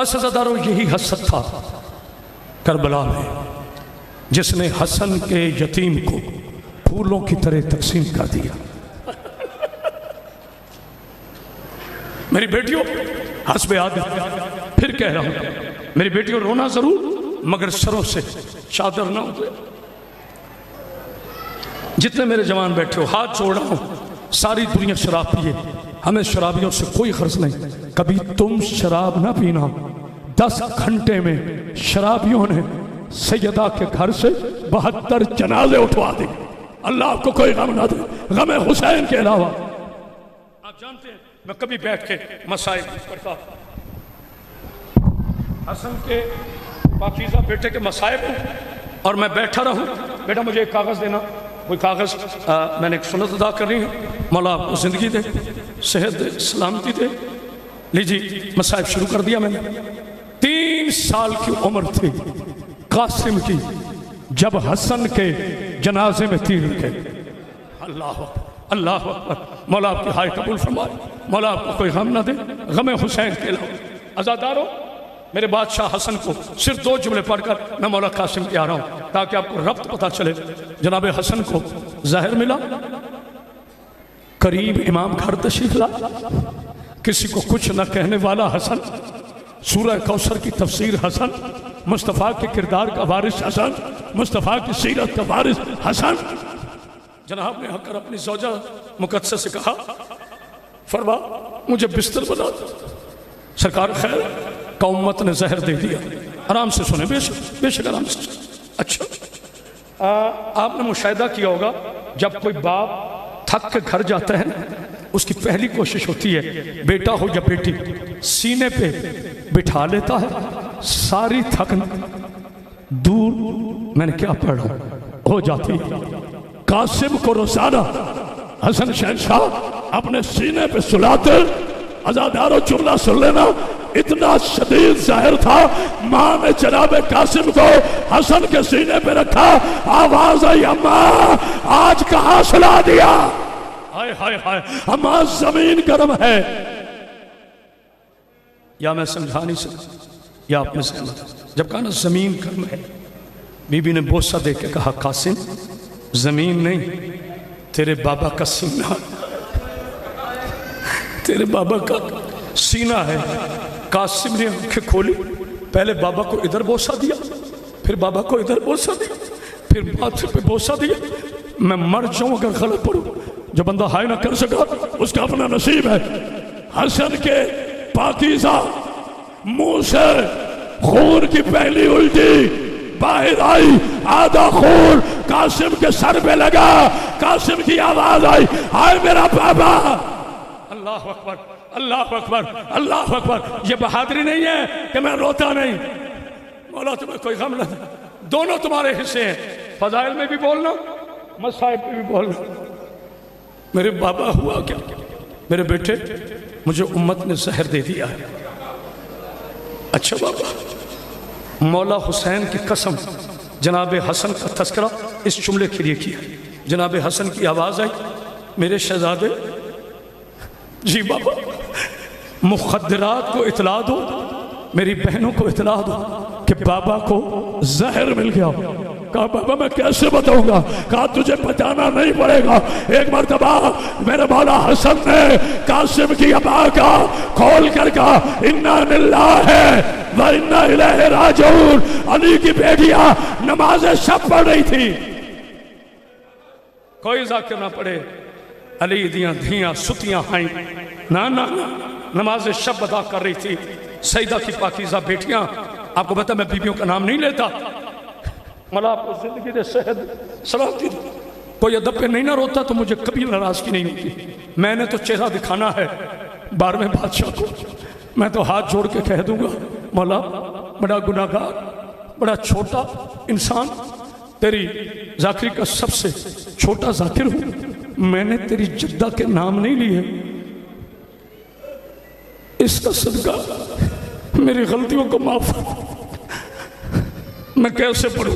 بس عزادارو یہی حسد تھا کربلا میں، جس نے حسن کے یتیم کو پھولوں کی طرح تقسیم کر دیا۔ میری بیٹیوں حسب عادت پھر کہہ رہا ہوں، میری بیٹیوں رونا ضرور مگر سروں سے چادر نہ اترے۔ جتنے میرے جوان بیٹھے ہو ہاتھ جوڑ رہا ہوں، ساری دنیا شراب پیے، ہمیں شرابیوں سے کوئی غرض نہیں، کبھی تم شراب نہ پینا۔ 10 گھنٹے میں شرابیوں نے سیدہ کے گھر سے 72 جنازے اٹھوا دی۔ اللہ آپ کو کوئی غم نہ دے، غم حسین کے علاوہ۔ آپ جانتے ہیں میں کبھی بیٹھ کے مسائل پڑھتا، حسن کے پاکیزہ بیٹے کے مسائب ہوں، اور میں بیٹھا رہوں، بیٹا مجھے ایک کاغذ دینا، کوئی کاغذ، میں نے ایک سنت ادا کرنی ہے، مولا آپ کو زندگی دے، صحت دے، سلامتی دے، لیجیے مسائب شروع کر دیا میں نے۔ 3 سال کی عمر تھی قاسم کی جب حسن کے جنازے میں تیر لگے۔ اللہ اللہ اکبر، مولا آپ کی ہائے قبول فرمائے، مولا آپ کو کوئی غم نہ دے، غم حسین کے علاوہ۔ عزادارو میرے بادشاہ حسن کو صرف 2 جملے پڑھ کر میں مولا قاسم کے آ رہا ہوں تاکہ آپ کو ربط پتہ چلے۔ جناب حسن کو ظاہر ملا، قریب امام گھر تشریف لا، کسی کو کچھ نہ کہنے والا حسن، سورہ کوثر کی تفسیر حسن، مصطفیٰ کے کردار کا وارث حسن، مصطفیٰ کی سیرت کا وارث حسن۔ جناب نے آ کر اپنی زوجہ مقدسہ سے کہا، فرما مجھے بستر بنا دو۔ سرکار خیر کا امت نے زہر دے دیا۔ آرام سے سنیں، بے شک آرام سے سنیں۔ اچھا، آپ نے مشاہدہ کیا ہوگا جب کوئی باپ تھک کے گھر جاتا ہے اس کی پہلی کوشش ہوتی ہے بیٹا ہو یا بیٹی سینے پہ بٹھا لیتا ہے، ساری تھکن دور، میں نے کیا پڑھا، ہو جاتی۔ قاسم کو روزانہ حسن شہنشاہ اپنے سینے پہ سلاتے۔ عزادارو جملہ سن لینا، اتنا شدید ظاہر تھا، ماں نے جناب قاسم کو حسن کے سینے پہ رکھا، آواز آئی اماں آج کہاں سلا دیا؟ ہائے ہائے ہائے، اماں زمین گرم ہے۔ یا میں سمجھا نہیں سکتا یا آپ میں سہمت؟ جب کہا نا زمین گرم ہے، بی بی نے بوسہ دے کے کہا قاسم زمین نہیں، تیرے بابا کا سینہ، تیرے بابا کا سینہ ہے۔ قاسم نے آنکھیں کھولی، پہلے بابا کو ادھر بوسہ دیا، پھر بابا کو ادھر بوسہ دیا، پھر ماتھے پہ بوسہ دیا۔ میں مر جاؤں اگر غلط پڑھوں، جو بندہ ہائے نہ کر سکا اس کا اپنا نصیب ہے۔ حسن کے پاکیزہ منہ سے خون کی پہلی الٹی باہر آئی، آدھا خون قاسم کے سر پہ لگا، قاسم کی آواز آئی، ہائے میرا بابا۔ اللہ اکبر، اللہ اکبر، اللہ اکبر۔ یہ بہادری نہیں ہے کہ میں روتا نہیں، مولا تمہیں کوئی غم نہ دے، دونوں تمہارے حصے ہیں، فضائل میں بھی بولنا، مصائب میں بھی بولنا۔ میرے بابا ہوا کیا؟ میرے بیٹے مجھے امت نے زہر دے دیا ہے۔ اچھا بابا، مولا حسین کی قسم، جناب حسن کا تذکرہ اس جملے کے لیے کیا۔ جناب حسن کی آواز آئی، میرے شہزادے، جی بابا، مخدرات کو اطلاع دو، میری بہنوں کو اطلاع دو کہ بابا کو زہر مل گیا۔ کہا بابا میں کیسے بتاؤں گا؟ کہا تجھے بتانا نہیں پڑے گا۔ ایک مرتبہ میرے مولا حسن نے قاسم کی ابا کا کھول کر کہا انا للہ و انا الیہ راجعون۔ علی کی بیٹیاں نماز شب پڑھ رہی تھی، کوئی ذاکر نہ پڑھے، علی دیاں دھیاں ستیاں ہائیں، نا نا نماز شب ادا کر رہی تھی۔ سیدہ کی پاکیزہ بیٹیاں، آپ کو پتہ میں بیویوں کا نام نہیں لیتا، مولا آپ کو زندگی دے، صحت سلامتی دے، کوئی ادب پہ نہیں نہ روتا تو مجھے کبھی ناراضگی نہیں ہوتی۔ میں نے تو چہرہ دکھانا ہے 12ویں بادشاہ کو، میں تو ہاتھ جوڑ کے کہہ دوں گا مولا بڑا گناہگار، بڑا چھوٹا انسان، تیری ذاکری کا سب سے چھوٹا ذاکر ہوں، میں نے تیری جدہ کے نام نہیں لیے، اس کا صدقہ میری غلطیوں کو معاف، میں کیسے پڑھوں؟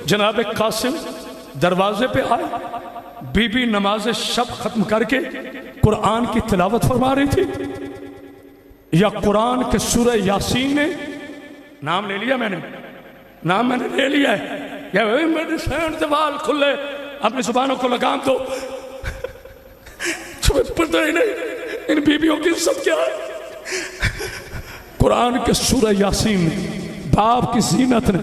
جناب قاسم دروازے پہ آئے، بی بی نماز شب ختم کر کے قرآن کی تلاوت فرما رہی تھی۔ یا قرآن کے سورہ یاسین نے نام لے لیا، نام میں نے لے لیا ہے، یا میرے سینٹ وال کھلے، اپنی زبانوں کو لگام دو، تمہیں پتہ ہی نہیں ان بیویوں کی عزت کیا ہے۔ قرآن کے سورہ یاسین نے باپ کی زینت نے،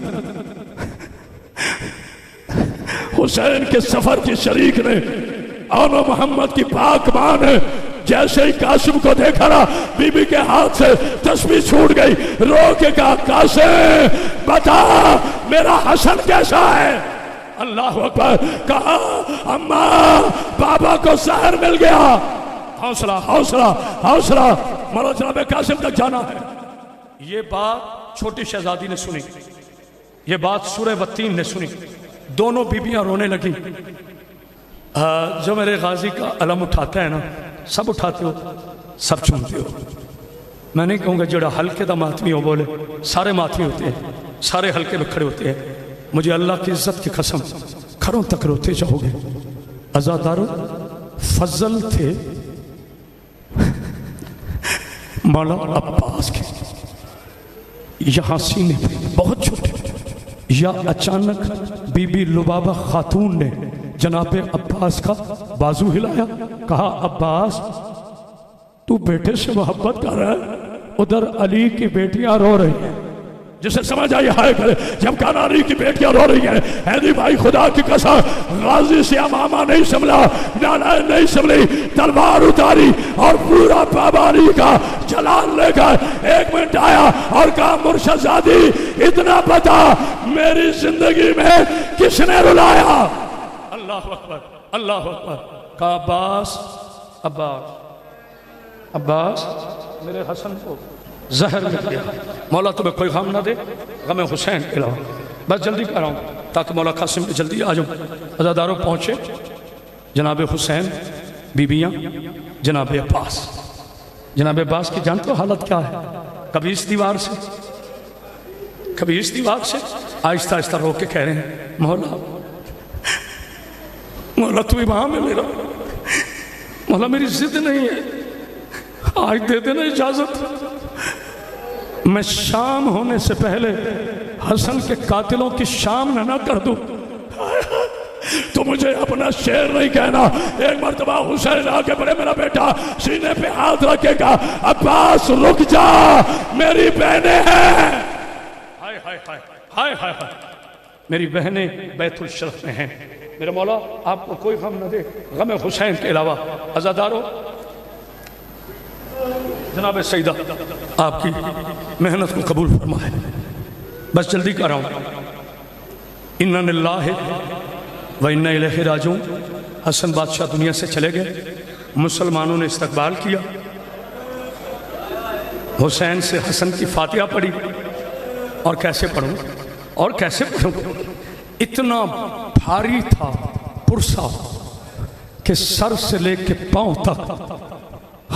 حسین کے سفر کی شریک نے، اور محمد کی پاک ماں نے جیسے ہی قاسم کو دیکھا نا، بی بی کے ہاتھ سے تسبیح چھوٹ گئی، رو کے کہا قاسم بتا میرا حسن کیسا ہے؟ اللہ اکبر، کہا اماں بابا کو زہر مل گیا۔ حوصلہ حوصلہ حوصلہ، مولا جناب قاسم تک جانا ہے۔ یہ بات چھوٹی شہزادی نے سنی، یہ بات سورہ وتین نے سنی، دونوں بیویاں رونے لگیں۔ جو میرے غازی کا علم اٹھاتا ہے نا، سب اٹھاتے ہو، سب چومتے ہو۔ میں نہیں کہوں گا جڑا حلقے دا ماتمی ہو بولے، سارے ماتمی ہوتے ہیں، سارے حلقے میں کھڑے ہوتے ہیں۔ مجھے اللہ کی عزت کی قسم، کھڑوں تک روتے جاؤ گے۔ عزادارو فضل تھے مولا عباس کے، یہاں سینے پہ بہت چھوٹے، یا اچانک بی بی لبابہ خاتون نے جناب عباس کا بازو ہلایا، کہا عباس تو بیٹے سے محبت کر رہا ہے، ادھر علی کی بیٹیاں رو رہی ہیں۔ جسے سمجھ آئی ہائے کرے، جب کانا علی کی بیٹیاں رو رہی ہیں، حیدری بھائی خدا کی قسم غازی سے امامہ نہیں سنبھلا، نانا نہیں سنبھلی، تلوار اتاری اور پورا پاباری کا جلال لے کر ایک منٹ آیا اور کہا مرشد زادی اتنا بتا میری زندگی میں کس نے رلایا؟ اللہ اکبر اللہ اکبر، کہا عباس عباس عباس میرے حسن کو زہر مل گیا۔ مولا تمہیں کوئی غم نہ دے، غم حسین کے علاوہ۔ بس جلدی کر رہا ہوں تاکہ مولا قاسم میں جلدی آ جاؤں۔ عزاداروں پہنچے، جناب حسین، بیویاں، جناب عباس۔ جناب عباس کی جانتے ہو حالت کیا ہے؟ کبھی اس دیوار سے کبھی اس دیوار سے آہستہ آہستہ رو کے کہہ رہے ہیں مولا مولا تو امام ہے میرا، مولا میری ضد نہیں ہے، آج دے دینا اجازت، میں شام ہونے سے پہلے حسن کے قاتلوں کی شام نہ کر دوں۔ تو مجھے اپنا شعر نہیں کہنا۔ ایک مرتبہ حسین آگے بڑھے، میرا بیٹا سینے پہ ہاتھ رکھے گا، عباس رک جا میری بہنیں ہیں، ہائے ہائے ہائے ہائے ہائے ہائے، میری بہنیں بیت الشرف میں ہیں۔ میرے مولا آپ کو کوئی غم نہ دے غم حسین کے علاوہ۔ عزادارو جناب سیدہ آپ کی محنت کو قبول فرمائے۔ بس جلدی کر رہا ہوں۔ اِنَّا لِلَّهِ وَإِنَّا إِلَيْهِ رَاجِعُونَ۔ حسن بادشاہ دنیا سے چلے گئے، مسلمانوں نے استقبال کیا، حسین سے حسن کی فاتحہ پڑھی، اور کیسے پڑھوں اور کیسے پڑھوں، اتنا بھاری تھا پرسا کہ سر سے لے کے پاؤں تک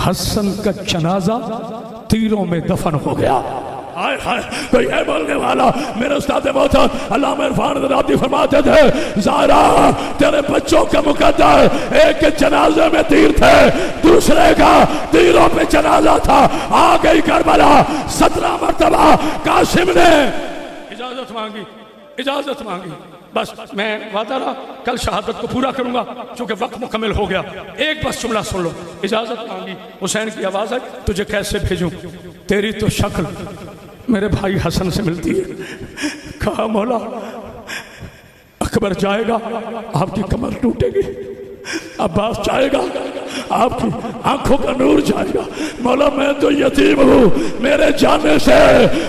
حسن کا جنازہ تیروں میں دفن ہو گیا۔ آئے ہائے، کوئی ہے بولنے والا؟ میرے استاد محترم علامہ عرفان رادی فرماتے تھے زہرا تیرے بچوں کا مقدر ایک کے جنازے میں تیر تھے، دوسرے کا تیروں پہ جنازہ تھا۔ آ گئی کربلا، 17 مرتبہ قاسم نے اجازت مانگی، بس میں وعدہ رہا کل شہادت کو پورا کروں گا، چونکہ وقت مکمل ہو گیا۔ ایک بس جملہ سن لو، اجازت مانگی، حسین کی آواز ہے تجھے کیسے بھیجوں، تیری تو شکل میرے بھائی حسن سے ملتی ہے۔ کہا مولا اکبر جائے گا آپ کی کمر ٹوٹے گی، عباس جائے گا آپ کی آنکھوں کا نور جائے گا۔ مولا میں تو یتیم ہوں، میرے جانے سے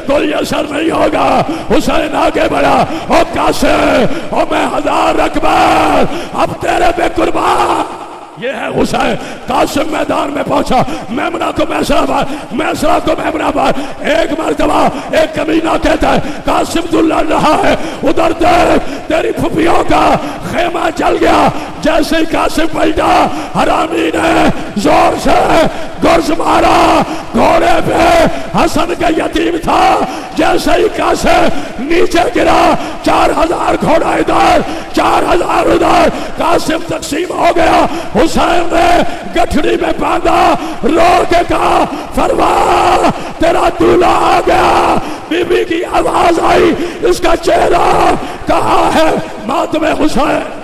کوئی اثر نہیں ہوگا۔ حسین آگے بڑھا، او قاسم، او میں 1000 اکبر اب تیرے بے قربان۔ یہ ہے حسین۔ قاسم میدان میں پہنچا، میمنہ کو میسرہ بار، میسرہ کو میمنہ بار۔ ایک مرتبہ ایک کمینہ کہتا ہے قاسم تو لڑ رہا ہے، ادھر دیکھ تیری پھپھیوں کا خیمہ جل گیا۔ جیسے ہی قاسم پلٹا، حرامی نے زور سے گرز مارا گھوڑے پہ حسن کا یتیم تھا جیسے ہی قاسم نیچے گرا 4000 گھوڑا ادھر 4000 ادھر قاسم تقسیم ہو گیا حسین نے گٹھڑی میں باندھا رو کے کہا فرما تیرا دولہا آ گیا بی بی کی آواز آئی اس کا چہرہ کہاں ہے ماتم حسین